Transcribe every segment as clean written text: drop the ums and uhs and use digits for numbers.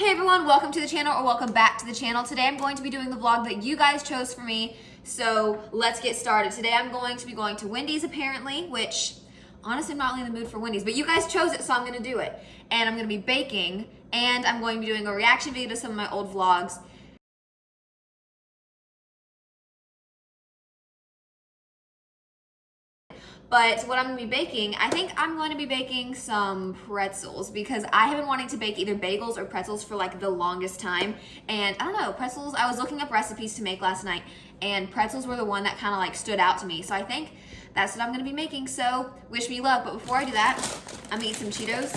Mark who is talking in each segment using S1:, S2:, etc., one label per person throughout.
S1: Hey everyone, welcome to the channel or welcome back to the channel. Today I'm going to be doing the vlog that you guys chose for me, so let's get started. Today I'm going to be going to Wendys apparently, which honestly I'm not really in the mood for Wendys, but you guys chose it so I'm going to do it. And I'm going to be baking and I'm going to be doing a reaction video to some of my old vlogs. But what I'm gonna be baking, I think I'm going to be baking some pretzels because I have been wanting to bake either bagels or pretzels for like the longest time. And I don't know, pretzels, I was looking up recipes to make last night and pretzels were the one that kind of like stood out to me. So I think that's what I'm gonna be making. So wish me luck. But before I do that, I'm gonna eat some Cheetos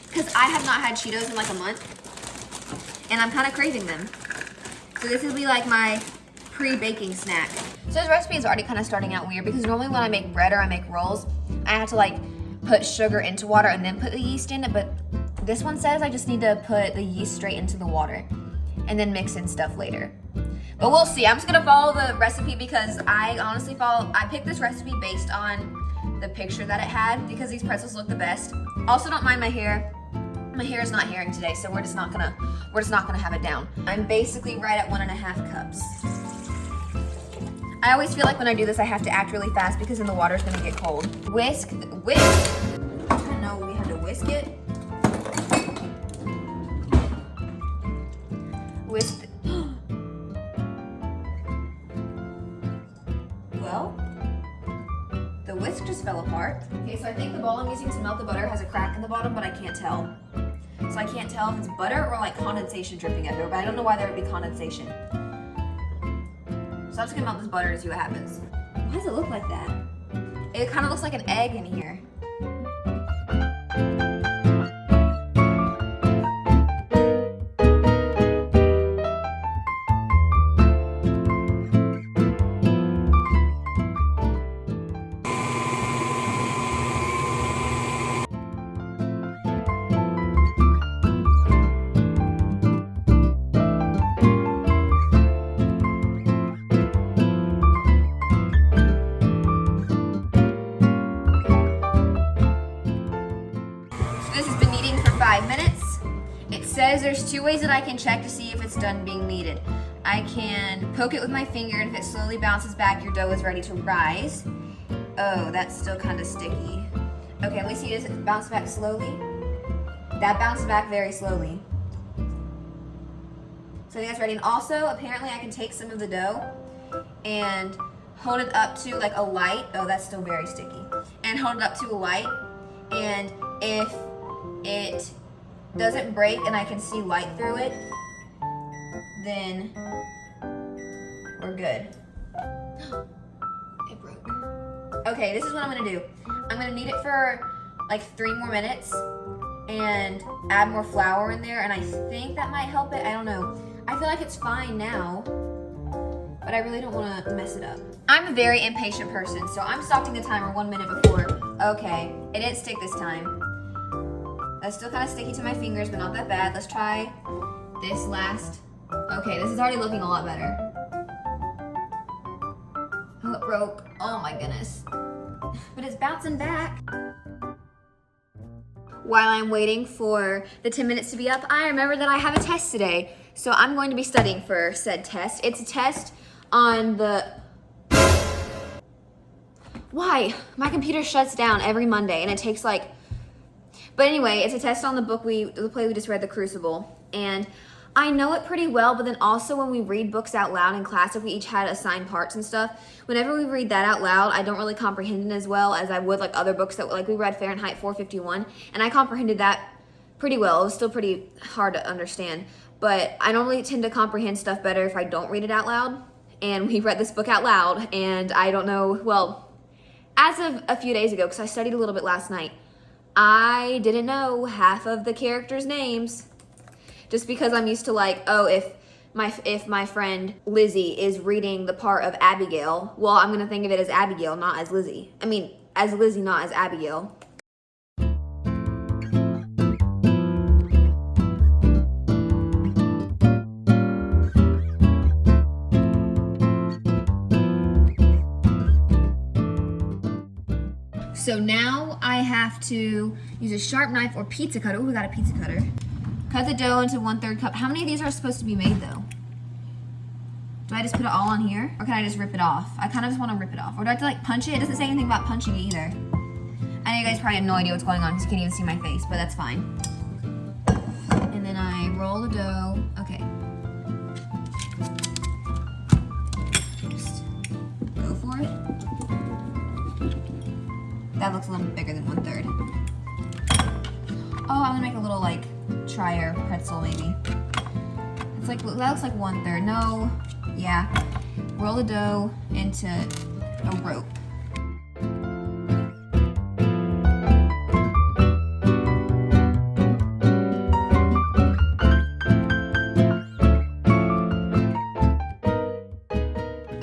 S1: because I have not had Cheetos in like a month and I'm kind of craving them. So this will be like my pre-baking snack. So this recipe is already kind of starting out weird because normally when I make bread or I make rolls, I have to like put sugar into water and then put the yeast in it, but this one says I just need to put the yeast straight into the water and then mix in stuff later. But we'll see. I'm just gonna follow the recipe because I picked this recipe based on the picture that it had because these pretzels look the best. Also, don't mind my hair. My hair is not hairing today, so we're just not gonna have it down. I'm basically right at 1.5 cups. I always feel like when I do this, I have to act really fast because then the water's gonna get cold. Whisk. I don't know, we have to whisk it. Whisk. Well, the whisk just fell apart. Okay, so I think the bowl I'm using to melt the butter has a crack in the bottom, but I can't tell. So I can't tell if it's butter or like condensation dripping everywhere, but I don't know why there would be condensation. So I'm just gonna melt this butter to see what happens. Why does it look like that? It kind of looks like an egg in here. This has been kneading for 5 minutes. It says there's 2 ways that I can check to see if it's done being kneaded. I can poke it with my finger and if it slowly bounces back, your dough is ready to rise. Oh, that's still kind of sticky. Okay, let me see, does it bounce back slowly? That bounced back very slowly. So I think that's ready. And also, apparently I can take some of the dough and hold it up to like a light. Oh, that's still very sticky. And hold it up to a light. And if it doesn't break and I can see light through it, then we're good. It broke. Okay, this is what I'm gonna do. I'm gonna knead it for like 3 more minutes and add more flour in there, and I think that might help it. I don't know. I feel like it's fine now, but I really don't want to mess it up. I'm a very impatient person, so I'm stopping the timer 1 minute before. Okay, it didn't stick this time. That's still kind of sticky to my fingers, but not that bad. Let's try this last. Okay, this is already looking a lot better. Oh, it broke. Oh my goodness. But it's bouncing back. While I'm waiting for the 10 minutes to be up, I remember that I have a test today. So I'm going to be studying for said test. It's a test on the... Why? My computer shuts down every Monday and it takes like... But anyway, it's a test on the play we just read, The Crucible. And I know it pretty well, but then also when we read books out loud in class, if we each had assigned parts and stuff, whenever we read that out loud, I don't really comprehend it as well as I would like other books that like we read Fahrenheit 451, and I comprehended that pretty well. It was still pretty hard to understand, but I normally tend to comprehend stuff better if I don't read it out loud. And we read this book out loud, and I don't know, well, as of a few days ago, because I studied a little bit last night, I didn't know half of the characters' names. Just because I'm used to like, oh, if my friend Lizzie is reading the part of Abigail, well, I'm gonna think of it as Abigail, not as Lizzie. I mean, as Lizzie, not as Abigail. So now I have to use a sharp knife or pizza cutter. Ooh, we got a pizza cutter. Cut the dough into 1/3 cup. How many of these are supposed to be made though? Do I just put it all on here? Or can I just rip it off? I kind of just want to rip it off. Or do I have to like punch it? It doesn't say anything about punching it either. I know you guys probably have no idea what's going on because you can't even see my face, but that's fine. And then I roll the dough. Okay. Just go for it. That looks a little bit bigger than 1/3. Oh, I'm gonna make a little like trier pretzel maybe. It's like, that looks like 1/3. No, yeah. Roll the dough into a rope.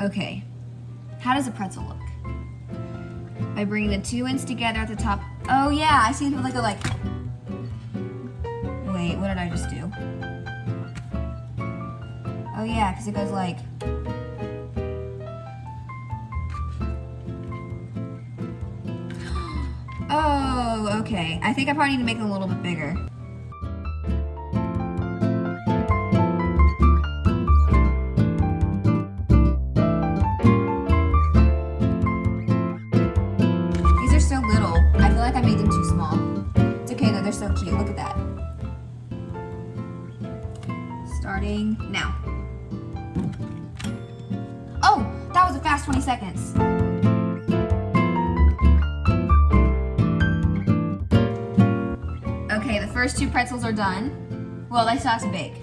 S1: Okay, how does a pretzel look? By bringing the 2 ends together at the top. Oh yeah, I see it like a wait, what did I just do? Oh yeah, because it goes like. Oh, okay. I think I probably need to make it a little bit bigger. These are so little. I feel like I made them too small. It's okay though, they're so cute. Look at that. Starting now. Oh, that was a fast 20 seconds. Okay, the first 2 pretzels are done. Well, they still have to bake.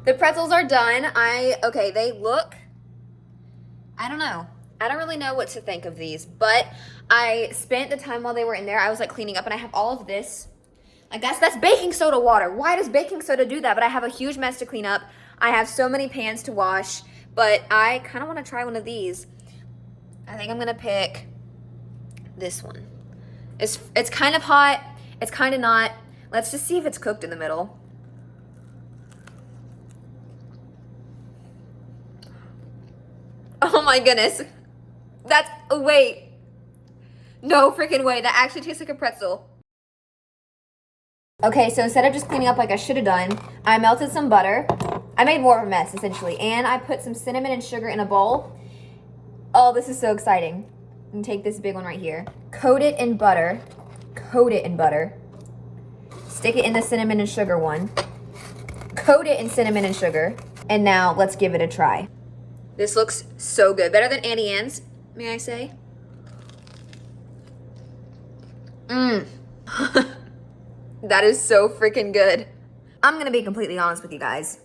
S1: The pretzels are done. Okay, they look, I don't know. I don't really know what to think of these, but I spent the time while they were in there, I was like cleaning up and I have all of this. I guess that's baking soda water. Why does baking soda do that? But I have a huge mess to clean up. I have so many pans to wash, but I kind of want to try one of these. I think I'm going to pick this one. It's kind of hot. It's kind of not. Let's just see if it's cooked in the middle. Oh my goodness. Wait. No freaking way. That actually tastes like a pretzel. Okay, so instead of just cleaning up like I should have done, I melted some butter. I made more of a mess, essentially. And I put some cinnamon and sugar in a bowl. Oh, this is so exciting. I'm gonna take this big one right here. Coat it in butter. Coat it in butter. Stick it in the cinnamon and sugar one. Coat it in cinnamon and sugar. And now let's give it a try. This looks so good. Better than Auntie Anne's, may I say? Mmm. That is so freaking good. I'm gonna be completely honest with you guys.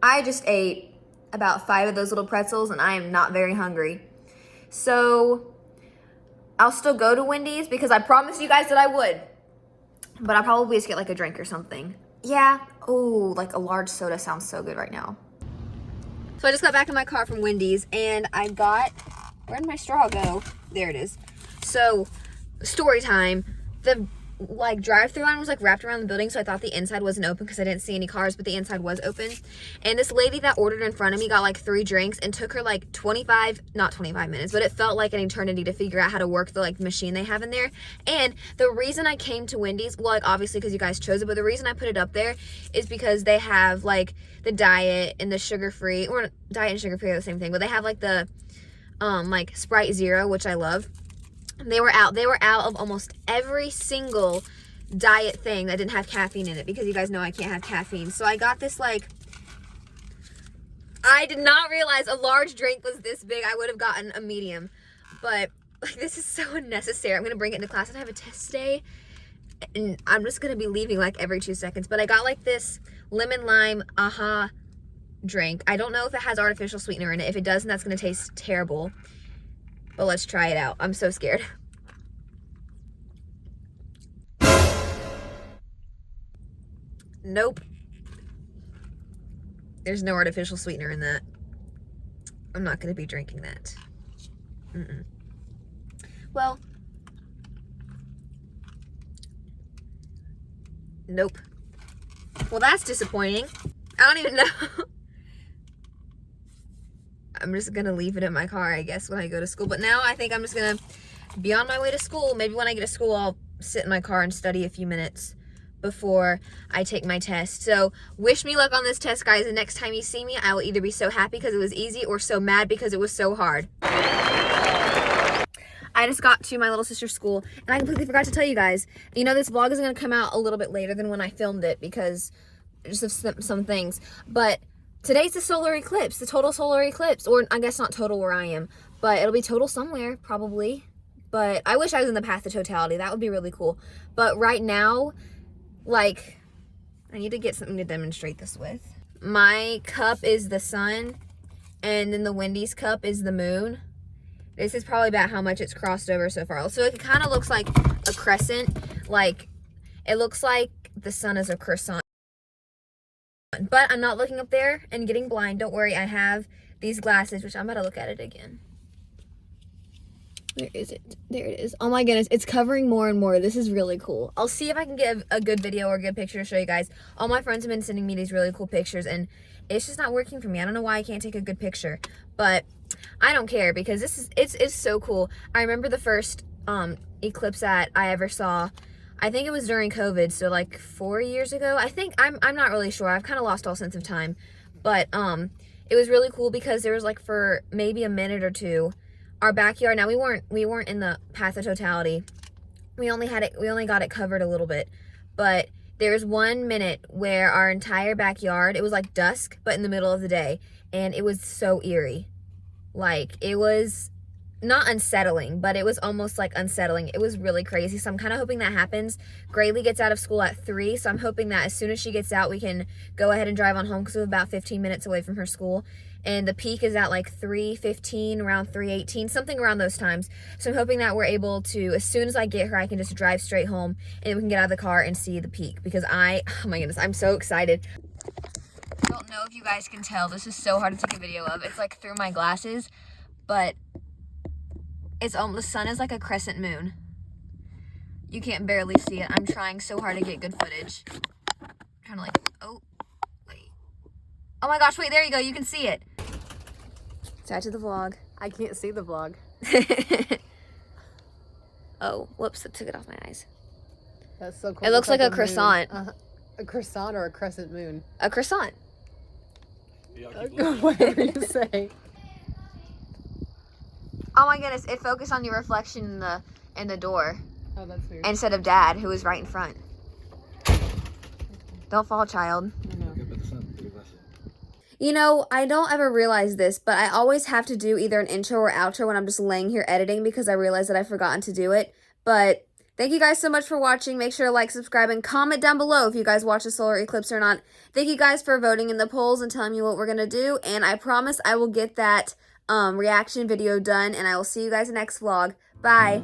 S1: I just ate about 5 of those little pretzels and I am not very hungry. So I'll still go to Wendy's because I promised you guys that I would. But I'll probably just get like a drink or something. Yeah, oh, like a large soda sounds so good right now. So I just got back in my car from Wendy's and I got, where did my straw go? There it is. So, story time. The like drive-through line was like wrapped around the building, so I thought the inside wasn't open because I didn't see any cars, but the inside was open. And this lady that ordered in front of me got like 3 drinks and took her like not 25 minutes, but it felt like an eternity to figure out how to work the like machine they have in there. And the reason I came to Wendy's, well, like obviously because you guys chose it, but the reason I put it up there is because they have like the diet and the sugar-free, or diet and sugar-free are the same thing, but they have like the like Sprite Zero, which I love. They were out of almost every single diet thing that didn't have caffeine in it, because you guys know I can't have caffeine. So I got this, like, I did not realize a large drink was this big. I would have gotten a medium, but like, this is so unnecessary. I'm gonna bring it into class and I have a test today, and I'm just gonna be leaving like every 2 seconds. But I got like this lemon lime aha drink. I don't know if it has artificial sweetener in it. If it doesn't, that's gonna taste terrible. But let's try it out. I'm so scared. Nope. There's no artificial sweetener in that. I'm not going to be drinking that. Mm-mm. Well. Nope. Well, that's disappointing. I don't even know. I'm just gonna leave it in my car, I guess, when I go to school. But now I think I'm just gonna be on my way to school. Maybe when I get to school, I'll sit in my car and study a few minutes before I take my test. So wish me luck on this test, guys. The next time you see me, I will either be so happy because it was easy or so mad because it was so hard. I just got to my little sister's school and I completely forgot to tell you guys, you know, this vlog is going to come out a little bit later than when I filmed it because just of some things. But today's the solar eclipse, the total solar eclipse. Or I guess not total where I am, but it'll be total somewhere probably. But I wish I was in the path of totality. That would be really cool. But right now, like, I need to get something to demonstrate this with. My cup is the sun, and then the Wendys cup is the moon. This is probably about how much it's crossed over so far. So it kind of looks like a crescent. Like, it looks like the sun is a croissant. But I'm not looking up there and getting blind. Don't worry, I have these glasses, which I'm about to look at it again. Where is it? There it is. Oh my goodness, it's covering more and more. This is really cool. I'll see if I can get a good video or a good picture to show you guys. All my friends have been sending me these really cool pictures, and it's just not working for me. I don't know why I can't take a good picture, but I don't care because it's so cool. I remember the first eclipse that I ever saw. I think it was during COVID, so like 4 years ago. I think I'm not really sure. I've kind of lost all sense of time, but it was really cool because there was like for maybe a minute or two. Our backyard, now we weren't in the path of totality. We only got it covered a little bit. But there was 1 minute where our entire backyard, it was like dusk, but in the middle of the day. And it was so eerie. Like, it was not unsettling, but it was almost like unsettling. It was really crazy. So I'm kind of hoping that happens. Graylee gets out of school at 3, so I'm hoping that as soon as she gets out, we can go ahead and drive on home because we're about 15 minutes away from her school. And the peak is at like 3:15, around 3:18, something around those times. So I'm hoping that we're able to, as soon as I get her, I can just drive straight home and we can get out of the car and see the peak because oh my goodness, I'm so excited. I don't know if you guys can tell. This is so hard to take a video of. It's like through my glasses, but the sun is like a crescent moon. You can't barely see it. I'm trying so hard to get good footage. I'm trying to like, oh, wait. Oh my gosh, wait, there you go. You can see it. Say to the vlog.
S2: I can't see the vlog.
S1: Oh, whoops, I took it off my eyes.
S2: That's so cool.
S1: It looks like a croissant.
S2: A croissant or a crescent moon?
S1: A croissant.
S2: Whatever you say.
S1: Oh my goodness, it focused on your reflection in the door.
S2: Oh, that's weird.
S1: Instead of Dad, who was right in front. Don't fall, child. You know, I don't ever realize this, but I always have to do either an intro or outro when I'm just laying here editing because I realize that I've forgotten to do it. But thank you guys so much for watching. Make sure to like, subscribe, and comment down below if you guys watch the solar eclipse or not. Thank you guys for voting in the polls and telling me what we're going to do. And I promise I will get that reaction video done, and I will see you guys in the next vlog. Bye.